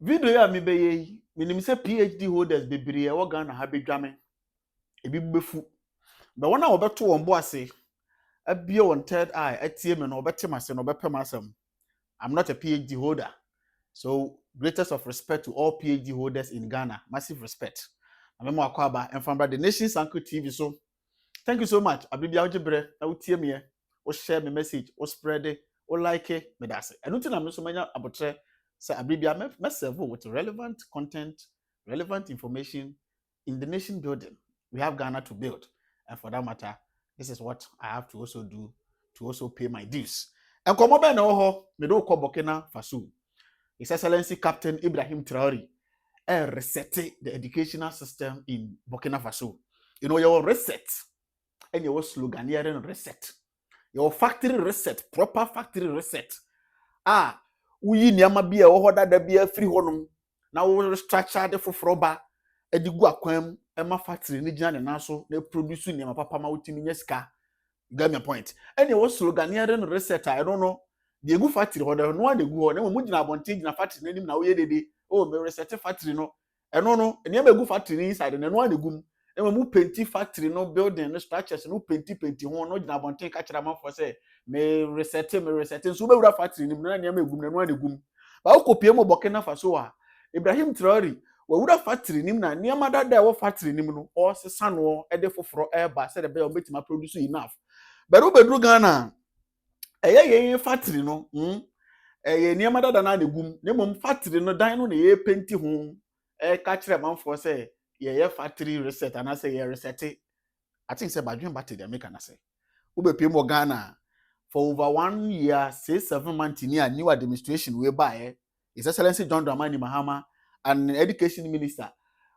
Video ya mi beye minim say PhD holders bebree e wo Ghana ha bedwame ebi befu but wona wo beto won bo ase abie won third eye atie me no obete mase no obepem asem. I'm not a PhD holder, so greatest of respect to all PhD holders in Ghana, massive respect. Amemo akwaba enfamba the Nation's Anchor TV. So thank you so much abibia ojebre na utie me o share me message o spread it o like it me that's it. Enu na me so manya abotre say abibia me serve with relevant content, relevant information in the nation building. We have Ghana to build, and for that matter, this is what I have to also do to also pay my dues. And come over now, me do ko Burkina Faso. His Excellency Captain Ibrahim Traore reset the educational system in Burkina Faso. You know, your reset and your slogan here reset. Your factory reset, proper factory reset. Uyi niyama bi e wo hoda da bi afiri honum na wo restructure de foforo ba edigu akwam ema factory ni gina ne naso na produce niyama papa ma wutimi nyesika. You get my point. And your slogan here reset. I don't know. The egu factory hoda no one egu ho na mo gina abontin gina factory na nim na wo ye dede. Oh, me reset factory no. No no, niyama egu factory inside na no one egu. Na mo painti factory no building no structures no painti ho no gina abontin ka kira man for say me reset so be wura factory nim na niyama egu na no one egu. Ba wo kopie mo Burkina Faso a Ibrahim Traore we wura factory nim na niyama dada wo factory nim no o sesa no e de foforo e ba say de be o betima produce enough. Beru bedru Ghana eye factory no eye niyama dada na negum ne mom factory no dan no na ye penti ho ka kire manfo say ye factory reset and say ye reset. I think say badwen battery dey make na say wo be pay mo Ghana for over 1 year 6-7 months near new administration we buy His Excellency John Dramani Mahama and education minister.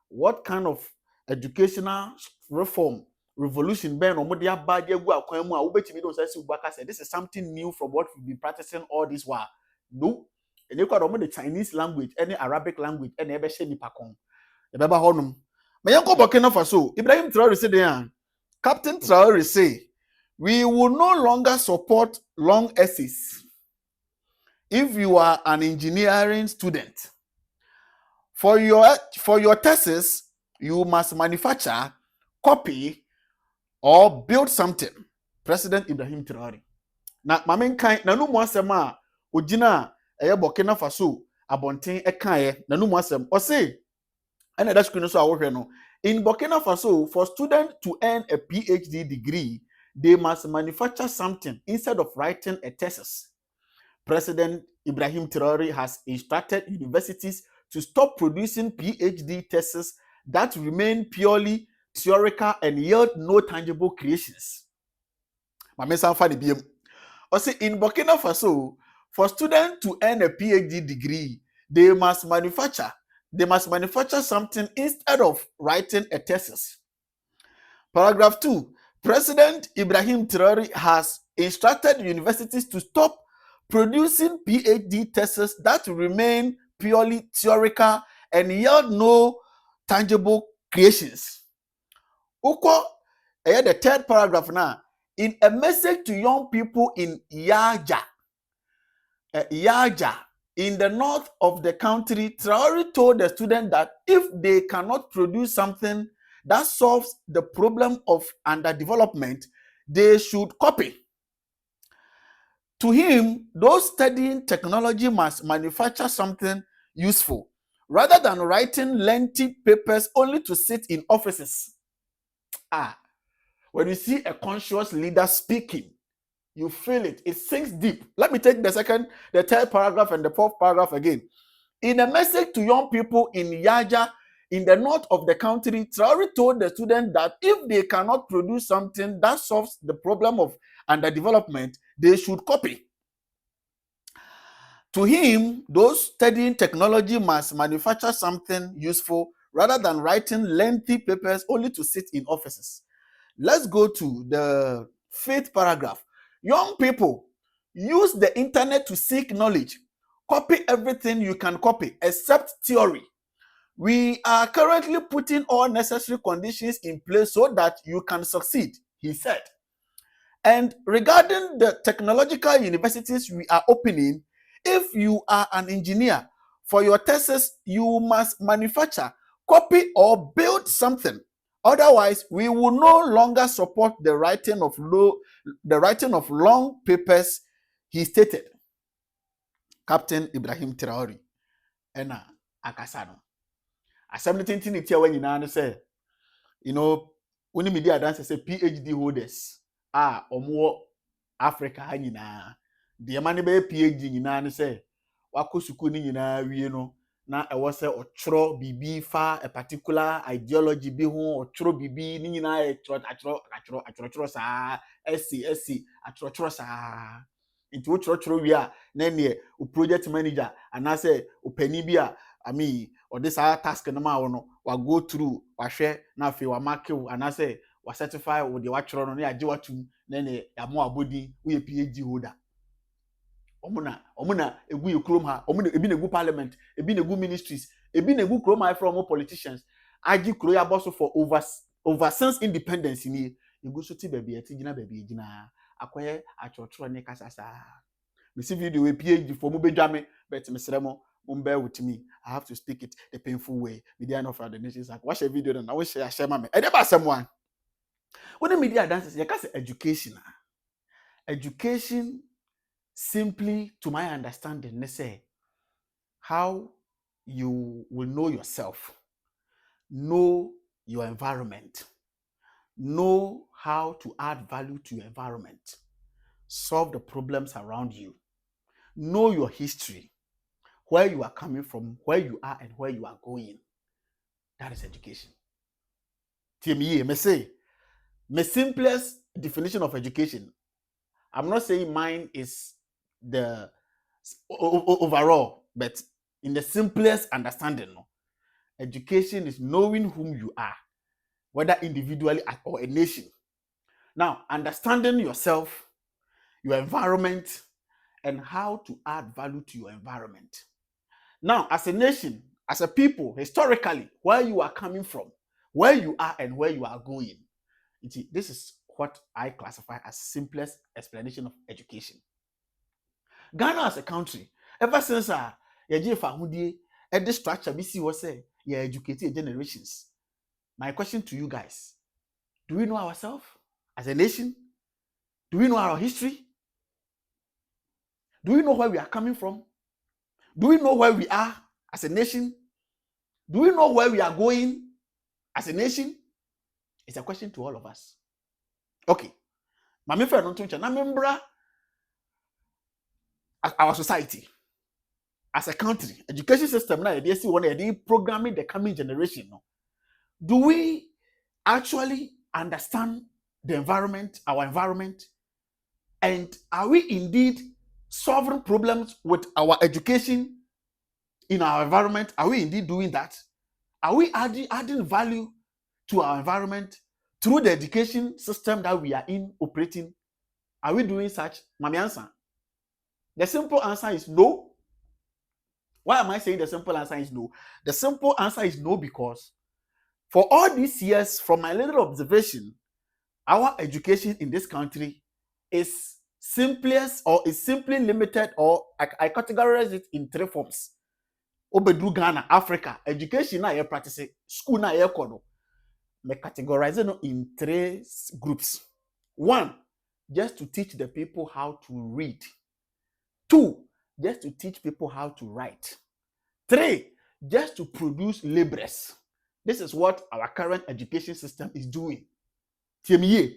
What kind of educational reform revolution ben omodia ba de gu akwan mu a wo betimi don say ubaka say this is something new from what we've been practicing all this while. No, and you got the Chinese language, any Arabic language, any ebe she nipa kon. E beba honum. Me yanko Burkina Faso, Ibrahim Traore say there. Captain Traore say, we will no longer support long essays. If you are an engineering student, for your thesis, you must manufacture, copy, or build something. President Ibrahim Traore. Na mamen kan na no mo asem a ogina eye Burkina Faso abonten e kan ye na no mo asem. O say and that screen so awohwe no. In Burkina Faso, for students to earn a PhD degree, they must manufacture something instead of writing a thesis. President Ibrahim Traore has instructed universities to stop producing PhD theses that remain purely theoretical and yield no tangible creations. In Burkina Faso, for students to earn a PhD degree, they must manufacture something instead of writing a thesis. Paragraph 2. President Ibrahim Traore has instructed universities to stop producing PhD theses that remain purely theoretical and yield no tangible creations. Uko, the third paragraph now. In a message to young people in Yaja, in the north of the country, Traore told the students that if they cannot produce something that solves the problem of underdevelopment, they should copy. To him, those studying technology must manufacture something useful rather than writing lengthy papers only to sit in offices. When you see a conscious leader speaking, you feel it. It sinks deep. Let me take the third paragraph and the fourth paragraph again. In a message to young people in Yaja, in the north of the country, Traore told the students that if they cannot produce something that solves the problem of underdevelopment, they should copy. To him, those studying technology must manufacture something useful rather than writing lengthy papers only to sit in offices. Let's go to the fifth paragraph. Young people, use the internet to seek knowledge. Copy everything you can copy except theory. We are currently putting all necessary conditions in place so that you can succeed, he said. And regarding the technological universities we are opening, if you are an engineer, For your thesis, you must manufacture, copy, or build something. Otherwise, we will no longer support the writing of long papers, he stated. Captain Ibrahim Traore. Ena akasano. Assemble tintin itia wa nyina no say, you know, when media dance say PhD holders omo Africa ha nyina. De ma ne be PhD nyina no say, wako suku ni nyina wie no na ewo say otworo bibi fa a particular ideology bi ho, otworo bibi ni nyina atworo saa SC atworo saa. Into otworo wi a na ne o project manager anase opani bi a or this task no ma no wa go through wa hwe na afi wa mark anase wa certify wo de wa tworo no na age watum na ne amo abodi we PhD holder. Omuna egu yekrom ha, omuna ebi na egu parliament, ebi na egu ministries, ebi na egu krom ha from politicians. Agi kro ya boss for over since independence ni egu so ti baby eti gina baby gina akoye achotro ne kasasa. Me see video we PhD for mo bedwame but me seremo bear with me. I have to speak it the painful way. Media no for the nations like watch a video then I will share my me. Edeba someone. When the media dances, you can say education. Education simply, to my understanding, they say how you will know yourself, know your environment, know how to add value to your environment, solve the problems around you, know your history, where you are coming from, where you are, and where you are going. That is education. TME, me say, my simplest definition of education, I'm not saying mine is the overall, but in the simplest understanding, no, education is knowing whom you are, whether individually or a nation. Now, understanding yourself, your environment, and how to add value to your environment. Now, as a nation, as a people, historically, where you are coming from, where you are and where you are going. This is what I classify as simplest explanation of education. Ghana as a country, ever since this structure BC was say you educated generations. My question to you guys, do we know ourselves as a nation? Do we know our history? Do we know where we are coming from? Do we know where we are as a nation? Do we know where we are going as a nation? It's a question to all of us. Okay. Mami friend don't touch na membra our society as a country, education system now they see one they programming the coming generation. No? Do we actually understand the environment, our environment? And are we indeed solving problems with our education in our environment? Are we indeed doing that? Are we adding value to our environment through the education system that we are in operating? Are we doing such? Mami answer. The simple answer is no. Why am I saying the simple answer is no? The simple answer is no because for all these years, from my little observation, our education in this country is simply limited, or I categorize it in three forms. Obedru Ghana, Africa, education na practice, school na kono. Me categorize it in three groups. One, just to teach the people how to read. Two, just to teach people how to write. Three, just to produce laborers. This is what our current education system is doing. The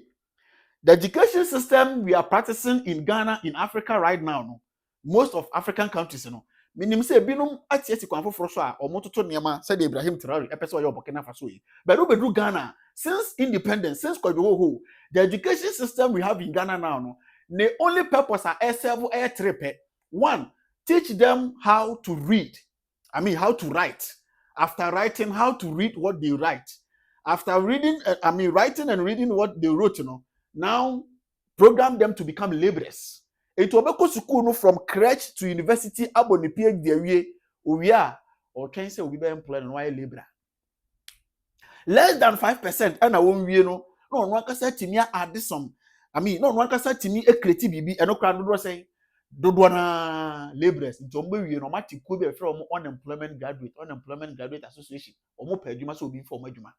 education system we are practicing in Ghana, in Africa right now, no, most of African countries, minim say binum atieti kwanfo foro so a omototo niema said Ibrahim Traore epeso yo Burkina Faso yi. But Obedru Ghana, since independence, since Kwajo, the education system we have in Ghana now, no, the only purpose are air trip. One, teach them how to read. How to write. After writing, how to read what they write. After reading, writing and reading what they wrote, now program them to become laborers. It will be school from crèche to university, aboni PhD we are or can say we be employed and why labor. Less than 5%, and I won't no one can say to me add some. No one can say to me a creative bibi and no crowd say do laborers nti ombe wie no mati ko be from unemployment graduate association omo pa adwuma so obi for adwuma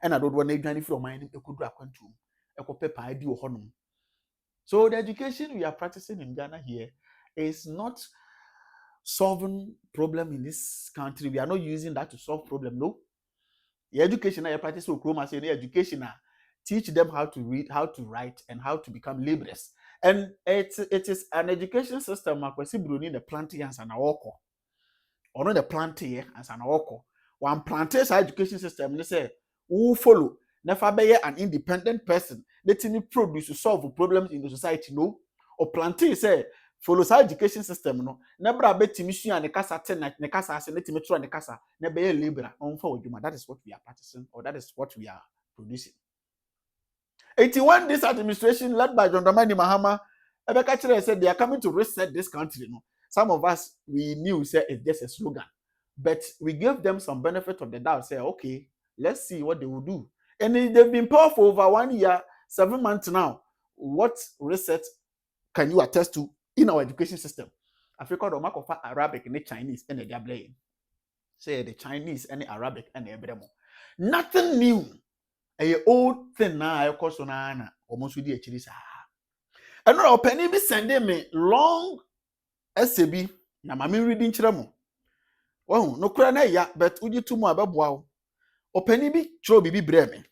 na dodo na adwane from man ekodu akwantum ekope pa adi wo honom. So the education we are practicing in Ghana here is not solving problem in this country. We are not using that to solve problem. No. The education I practice so say the education teach them how to read, how to write, and how to become laborers. And it is an education system akwesi bruni the planting as an awoko. Or not the planting as an awoko. One plantation education system, they say, who follow, never be an independent person, letting you produce to solve problems in the society, no. Or planting say, follow education system, no. Never bet mission and the casa ten ne casa, and let me try the casa, never a labor on for you. That is what we are practicing, or that is what we are producing. 81 this administration led by John Dramani Mahama, Ebeka said they are coming to reset this country. No? Some of us, we knew say it's just a slogan. But we gave them some benefit of the doubt. Say, okay, let's see what they will do. And they've been powerful over 1 year, 7 months now. What reset can you attest to in our education system? Africa, the mark of Arabic and the Chinese and the Diable. Say the Chinese and the Arabic and the Ibrahim. Nothing new. A old thing now I call sonana almost with the chilisa. And no penny be sending me long SAB. Na mami reading chiramo. Oh, no cry ya, but would you two more about wow? O penny be throw bibi breme.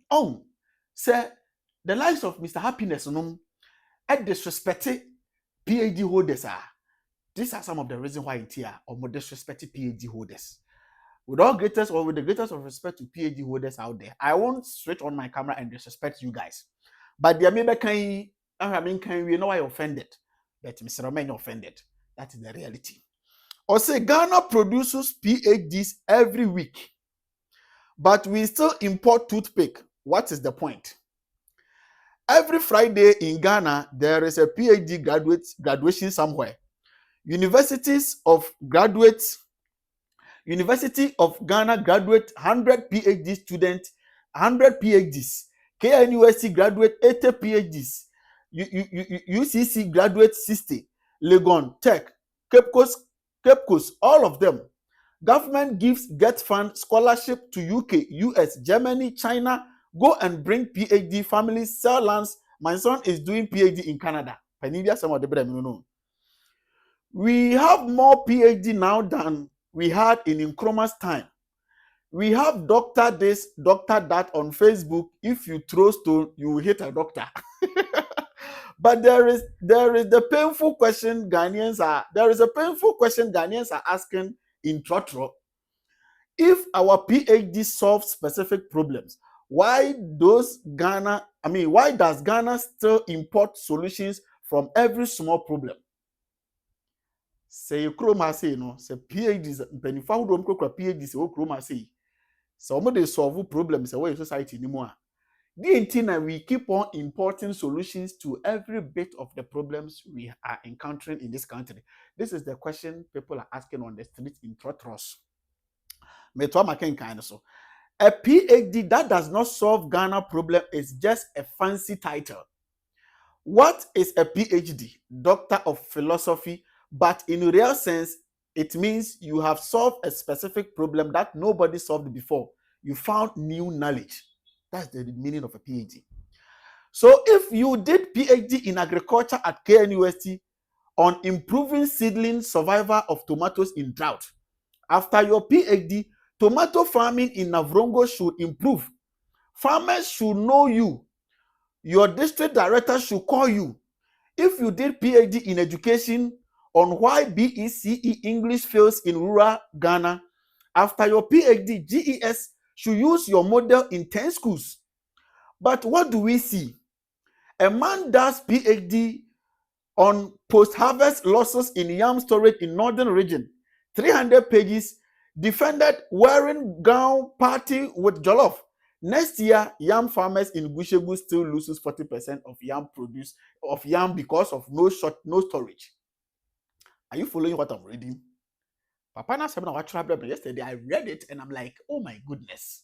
Oh, sir, the lives of Mr. Happiness no at disrespected PhD holders are. These are some of the reasons why it's here or more disrespected PhD holders. With all greatest or with the greatest of respect to PhD holders out there, I won't switch on my camera and disrespect you guys. But there may be we know I offended, but Mr. Romain offended. That is the reality. Or say Ghana produces PhDs every week, but we still import toothpick. What is the point? Every Friday in Ghana, there is a PhD graduation somewhere. University of Ghana graduate 100 PhD students, 100 PhDs. KNUST graduate 80 PhDs. UCC graduate 60. Legon, Tech, Cape Coast, all of them. Government gives get fund scholarship to UK, US, Germany, China. Go and bring PhD families, sell lands. My son is doing PhD in Canada. Some of the brand, no. We have more PhD now than we had in Nkrumah's time. We have doctor this, doctor that on Facebook. If you throw stone, you will hit a doctor. But there is the painful question Ghanaians are asking in Traore. If our PhD solves specific problems, why does Ghana still import solutions from every small problem? Say Nkrumah say no, say PhDs, mpenifa ho dom kokra PhDs o Nkrumah say. So they solve problems away society anymore. We keep on importing solutions to every bit of the problems we are encountering in this country. This is the question people are asking on the street in Trotros. A PhD that does not solve Ghana problem is just a fancy title. What is a PhD? Doctor of Philosophy, but in real sense, it means you have solved a specific problem that nobody solved before. You found new knowledge. That's the meaning of a PhD. So if you did PhD in agriculture at KNUST on improving seedling survival of tomatoes in drought, after your PhD, tomato farming in Navrongo should improve. Farmers should know you. Your district director should call you. If you did PhD in education on why BECE English fails in rural Ghana, after your PhD, GES should use your model in 10 schools. But what do we see? A man does PhD on post-harvest losses in yam storage in northern region, 300 pages, defended wearing gown party with jollof. Next year, yam farmers in Gushegu still loses 40% of yam because of no storage. Are you following what I'm reading? Papa na said yesterday. I read it and I'm like, oh my goodness.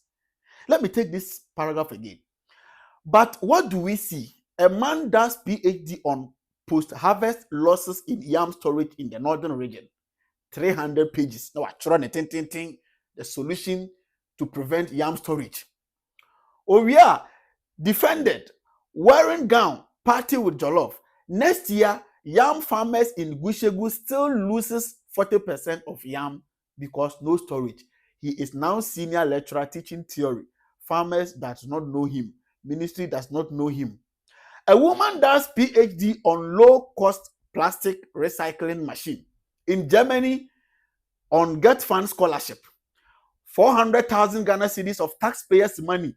Let me take this paragraph again. But what do we see? A man does PhD on post-harvest losses in yam storage in the northern region. 300 pages. Now, the solution to prevent yam storage. Oria defended wearing gown, party with jollof. Next year, yam farmers in Gushegu still loses 40% of yam because no storage. He is now senior lecturer teaching theory. Farmers does not know him. Ministry does not know him. A woman does PhD on low-cost plastic recycling machine in Germany on Get Fund scholarship. 400,000 Ghana cedis of taxpayers' money.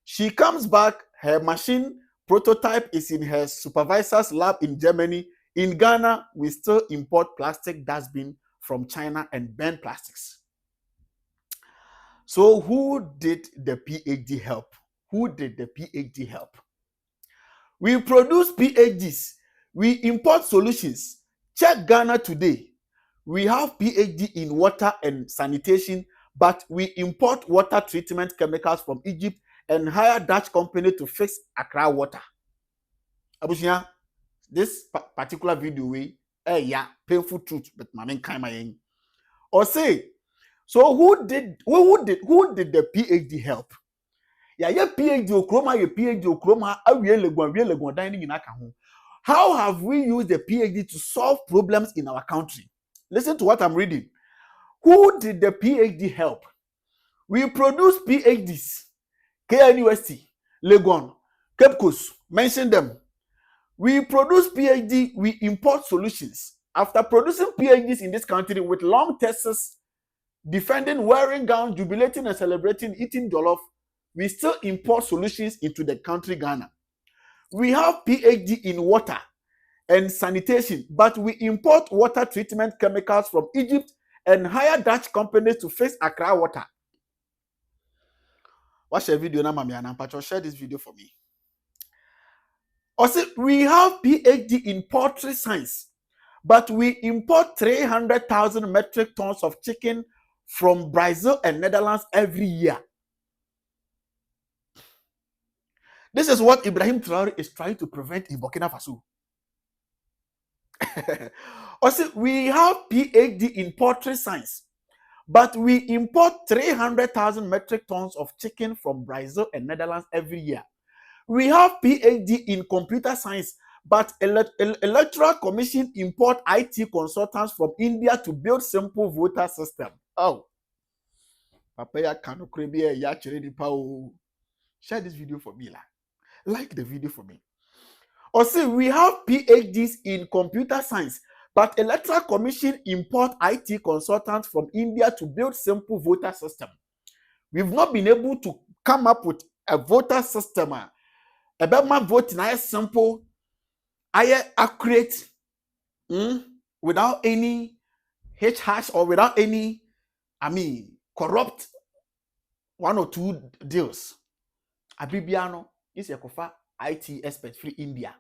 She comes back, her machine prototype is in her supervisor's lab in Germany. In Ghana, we still import plastic dustbin from China and burn plastics. So who did the PhD help? Who did the PhD help? We produce PhDs. We import solutions. Check Ghana today. We have PhD in water and sanitation, but we import water treatment chemicals from Egypt and hire Dutch company to fix Accra water. Abushia, this particular video way, yeah, painful truth, but my kind or say, so who did the PhD help? Yeah, PhD okroma, PhD okroma, awie dining in akaho. How have we used the PhD to solve problems in our country? Listen to what I'm reading. Who did the PhD help? We produce PhDs. KNUST, Legon, Cape Coast, mention them. We produce PhD, we import solutions. After producing PhDs in this country with long theses, defending wearing gown, jubilating and celebrating, eating jollof, we still import solutions into the country Ghana. We have PhD in water and sanitation, but we import water treatment chemicals from Egypt and hire Dutch companies to fix Accra water. Watch a video now, Mami Anampacho. Share this video for me. Also, we have PhD in poultry science, but we import 300,000 metric tons of chicken from Brazil and Netherlands every year. This is what Ibrahim Traore is trying to prevent in Burkina Faso. Also, we have PhD in poultry science, but we import 300,000 metric tons of chicken from Brazil and Netherlands every year. We have PhD in computer science, but Electoral Commission import IT consultants from India to build simple voter system. Oh. Share this video for me. Like the video for me. Also, we have PhDs in computer science, but Electoral Commission import IT consultants from India to build simple voter system. We've not been able to come up with a voter system. About my voting, I simple, I accurate, without any hash or without any, corrupt one or two deals. Abibiano is a kofa IT expert free India,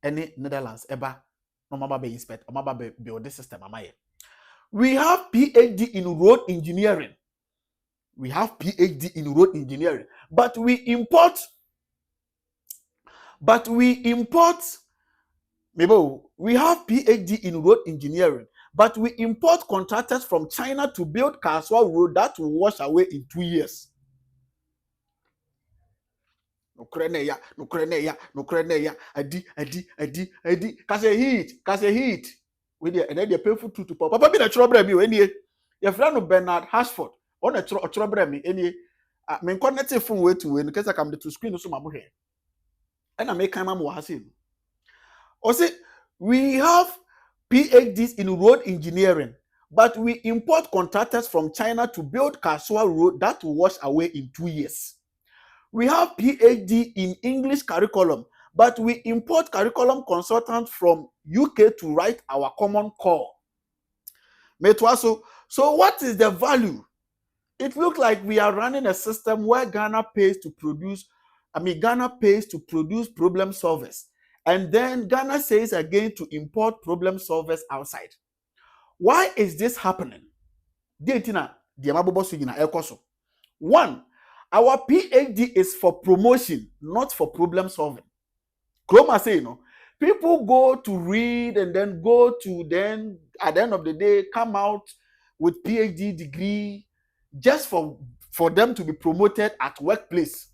any Netherlands eba no maba be inspect or maba be build this system amaye. We have PhD in road engineering. We have PhD in road engineering, but we import. We have PhD in road engineering, but we import contractors from China to build Kaswa Road that will wash away in 2 years. No kreneya, adi. Kase heat. We dey, and then they painful to pop. Papa be na trouble me when ye. Your friend Bernard Hashford, on a trouble me any. Me connect phone way to in case I come to screen so my here. And I make time I'm also, we have PhDs in road engineering, but we import contractors from China to build Kaswa Road that will wash away in 2 years. We have PhD in English curriculum, but we import curriculum consultants from UK to write our common core. So what is the value? It looks like we are running a system where Ghana pays to produce problem solvers. And then Ghana says again to import problem solvers outside. Why is this happening? One, our PhD is for promotion, not for problem solving. Kroma say, People go to read and then go to then at the end of the day come out with PhD degree just for them to be promoted at workplace.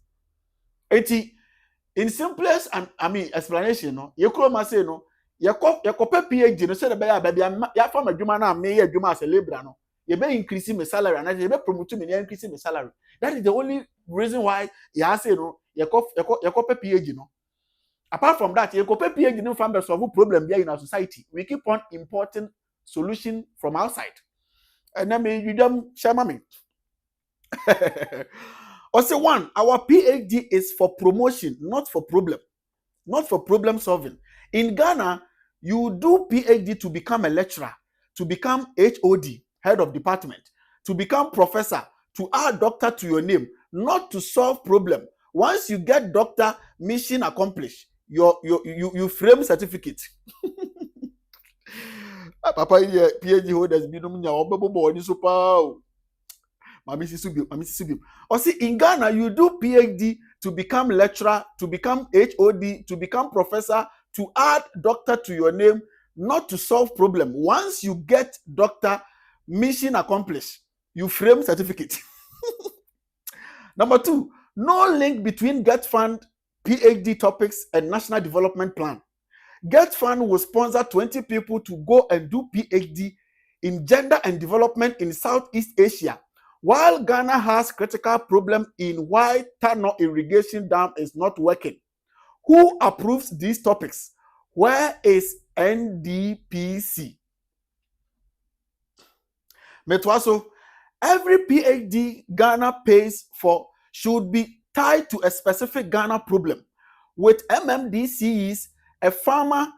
In simplest and explanation, no, you could say no, you copy PhD, no, say the baby, ya from a Jumana, may a Juma as a Libra, no, you may increase my salary and you may promote me increasing my salary. That is the only reason why you say no, you copy PhD, no. Apart from that, you copy PhD, no, from the solve problem here in our society. We keep on importing solution from outside. And then you don't share me. Also, one, our PhD is for promotion, not for problem. Not for problem solving. In Ghana, you do PhD to become a lecturer, to become HOD, head of department, to become professor, to add doctor to your name, not to solve problem. Once you get doctor, mission accomplished. You frame certificate. Papa, PhD holders be no super. Or see, in Ghana, you do PhD to become lecturer, to become HOD, to become professor, to add doctor to your name, not to solve problem. Once you get doctor, mission accomplished, you frame certificate. Number two, no link between Get Fund, PhD topics, and National Development Plan. Get Fund will sponsor 20 people to go and do PhD in gender and development in Southeast Asia, while Ghana has critical problem in why Tano irrigation dam is not working. Who approves these topics? Where is NDPC? Metwaso, every PhD Ghana pays for should be tied to a specific Ghana problem. With MMDCs, a farmer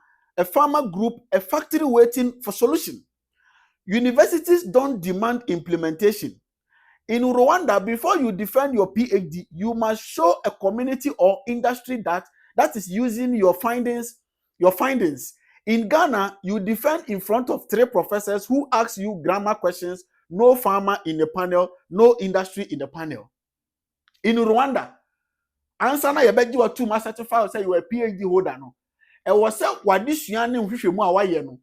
group, a factory waiting for solution. Universities don't demand implementation. In Rwanda, before you defend your PhD, you must show a community or industry that is using your findings. In Ghana, you defend in front of 3 professors who ask you grammar questions, no farmer in the panel, no industry in the panel. In Rwanda, answer na yebegi wa 2 master certified say you are a PhD holder no. E was say wadisua ne nhwehwemu a waye no.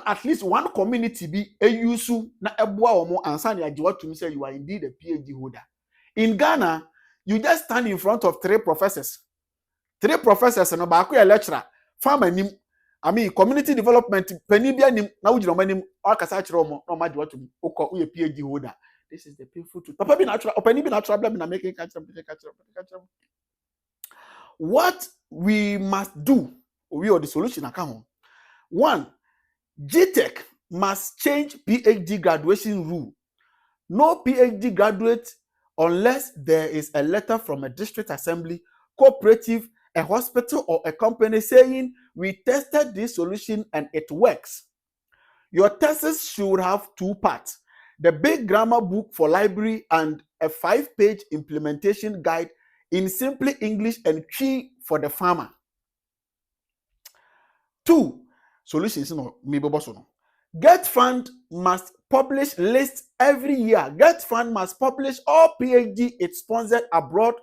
At least one community be a yusu na eboa omo ansa na ajiwa to say you are indeed a PhD holder. In Ghana, you just stand in front of 3 professors. 3 professors no ba a lecturer, farmer nim, community development penibia nim na ujiro manim akasa kire omo na majiwa to uko we PhD holder. This is the painful truth. Papa be natural, openi be natural blame na making catch. What we must do, we are the solution account. 1, GTech must change PhD graduation rule. No PhD graduate unless there is a letter from a district assembly, cooperative, a hospital, or a company saying we tested this solution and it works. Your thesis should have 2 parts. The big grammar book for library and a 5-page implementation guide in simple English and key for the farmer. 2, solutions no me boboso no. Get Fund must publish lists every year. Get Fund must publish all PhD it sponsored abroad,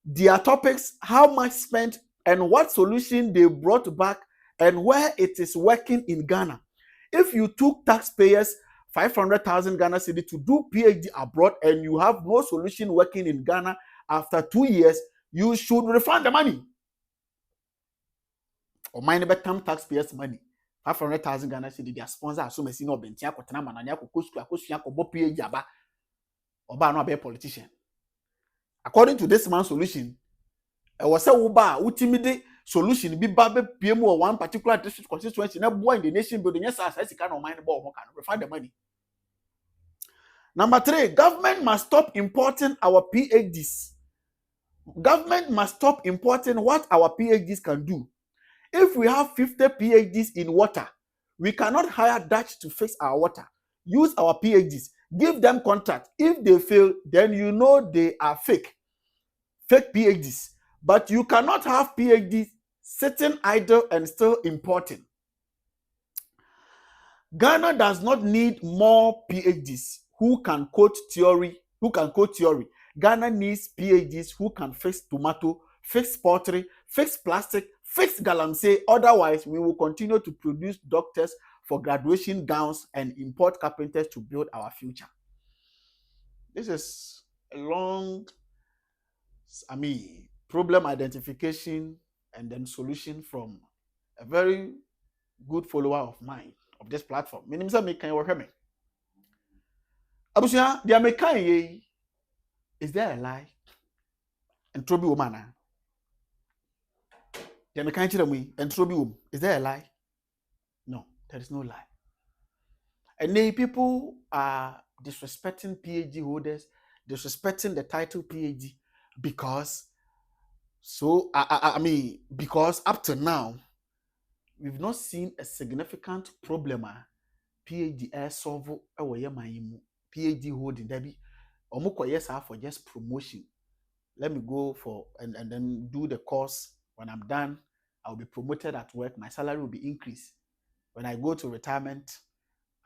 their topics, how much spent, and what solution they brought back, and where it is working in Ghana. If you took taxpayers 500,000 Ghana cedi to do PhD abroad and you have no solution working in Ghana after 2 years, you should refund the money. Or mine better taxpayers' money. 500,000 Ghana cedi their sponsor so mesi no bentia kotena mananya kokosu akosua ko bo PhD aba. Oba no be politician. According to this man's solution, I was say uba ultimate solution be babe PM or one particular district constituency na boy in the nation building yes as can no mind ball can refund the money. Number 3, government must stop importing our PhDs. Government must stop importing what our PhDs can do. If we have 50 PhDs in water, we cannot hire Dutch to fix our water. Use our PhDs. Give them contract. If they fail, then you know they are fake PhDs. But you cannot have PhDs sitting idle and still importing. Ghana does not need more PhDs who can quote theory. Ghana needs PhDs who can fix tomato, fix pottery, fix plastic, Fix galamsey, otherwise we will continue to produce doctors for graduation gowns and import carpenters to build our future. This is a long, problem identification and then solution from a very good follower of mine of this platform. Meaning say me can work me. Abusia, dia me kan ye. Is there a lie? And trobi woman. Dia me kan chira mu and trobi wom. Is there a lie? No, there is no lie. And then people are disrespecting PhD holders, disrespecting the title PhD because because up to now we've not seen a significant problem PhD solve PhD holding debi for just promotion. Let me go for and then do the course. When I'm done, I'll be promoted at work, my salary will be increased. When I go to retirement,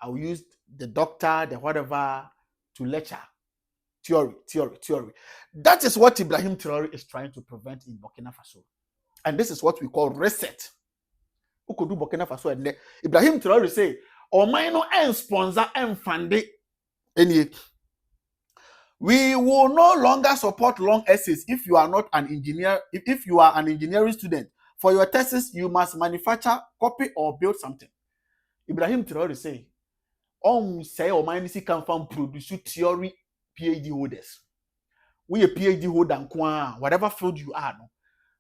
I'll use the doctor, the whatever to lecture. Theory. That is what Ibrahim Traore is trying to prevent in Burkina Faso. And this is what we call reset. Who could do Burkina Faso? And Ibrahim Traore say, or minor and sponsor and fund it. We will no longer support long essays if you are not an engineer. If you are an engineering student, for your thesis, you must manufacture, copy, or build something. Ibrahim Traore say, say or mind can from produce theory PhD holders. We a PhD holder and whatever field you are, no?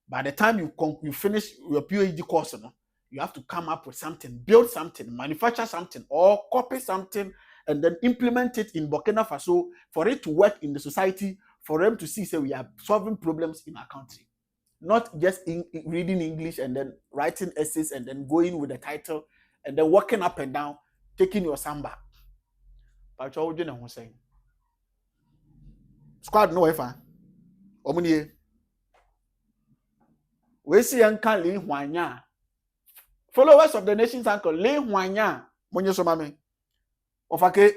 By the time you finish your PhD course, no, you have to come up with something, build something, manufacture something, or copy something, and then implement it in Burkina Faso for it to work in the society, for them to see, say, we are solving problems in our country. Not just reading English and then writing essays and then going with the title and then walking up and down, taking your samba. But what you know saying? Squad no efa. Omunie. We see Uncle Lee Huanya. Followers of the nation's uncle Lee Huanya. Monye so mame. Ofake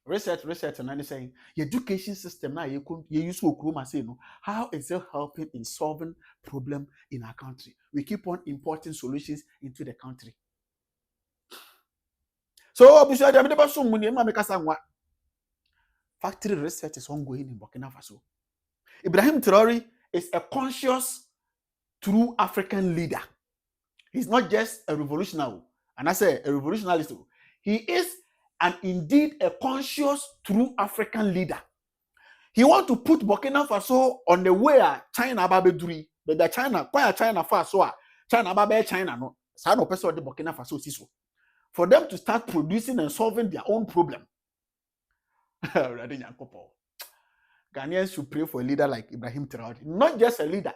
research and saying the education system now you use to say no. How is it helping in solving problem in our country? We keep on importing solutions into the country. So factory research is ongoing in Burkina Faso. Ibrahim Traore is a conscious, true African leader. He's not just a revolutionary, and I say a revolutionalist. He is indeed a conscious, true African leader. He wants to put Burkina Faso on the way China babeduri, but the China Faso, China babe China no. Sa no person the Burkina Faso siso. For them to start producing and solving their own problem. Ghanaians should pray for a leader like Ibrahim Traore. Not just a leader,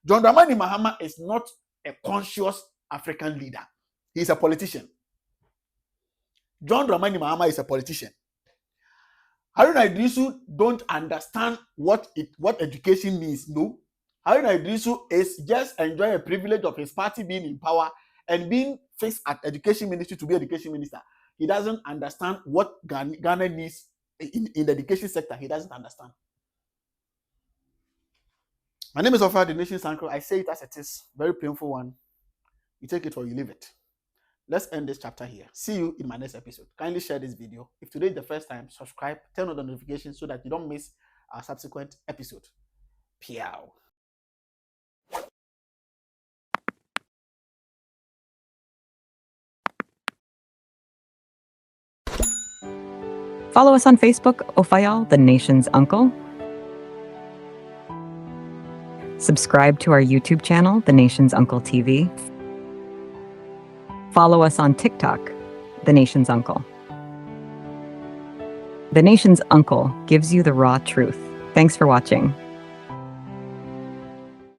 John Dramani Mahama is not a conscious African leader. He's a politician. John Dramani Mahama is a politician. Haruna Idrisu don't understand what education means. No. Haruna Idrisu is just enjoying a privilege of his party being in power and being fixed at education ministry to be education minister. He doesn't understand what Ghana needs in the education sector. He doesn't understand. My name is Offer, the nation's uncle. I say it as it is. Very painful one. You take it or you leave it. Let's end this chapter here. See you in my next episode. Kindly share this video. If today is the first time, subscribe, turn on the notifications so that you don't miss our subsequent episode. Piao. Follow us on Facebook, Ofayal, the nation's uncle. Subscribe to our YouTube channel, The Nation's Uncle TV. Follow us on TikTok, The Nation's Uncle. The Nation's Uncle gives you the raw truth. Thanks for watching.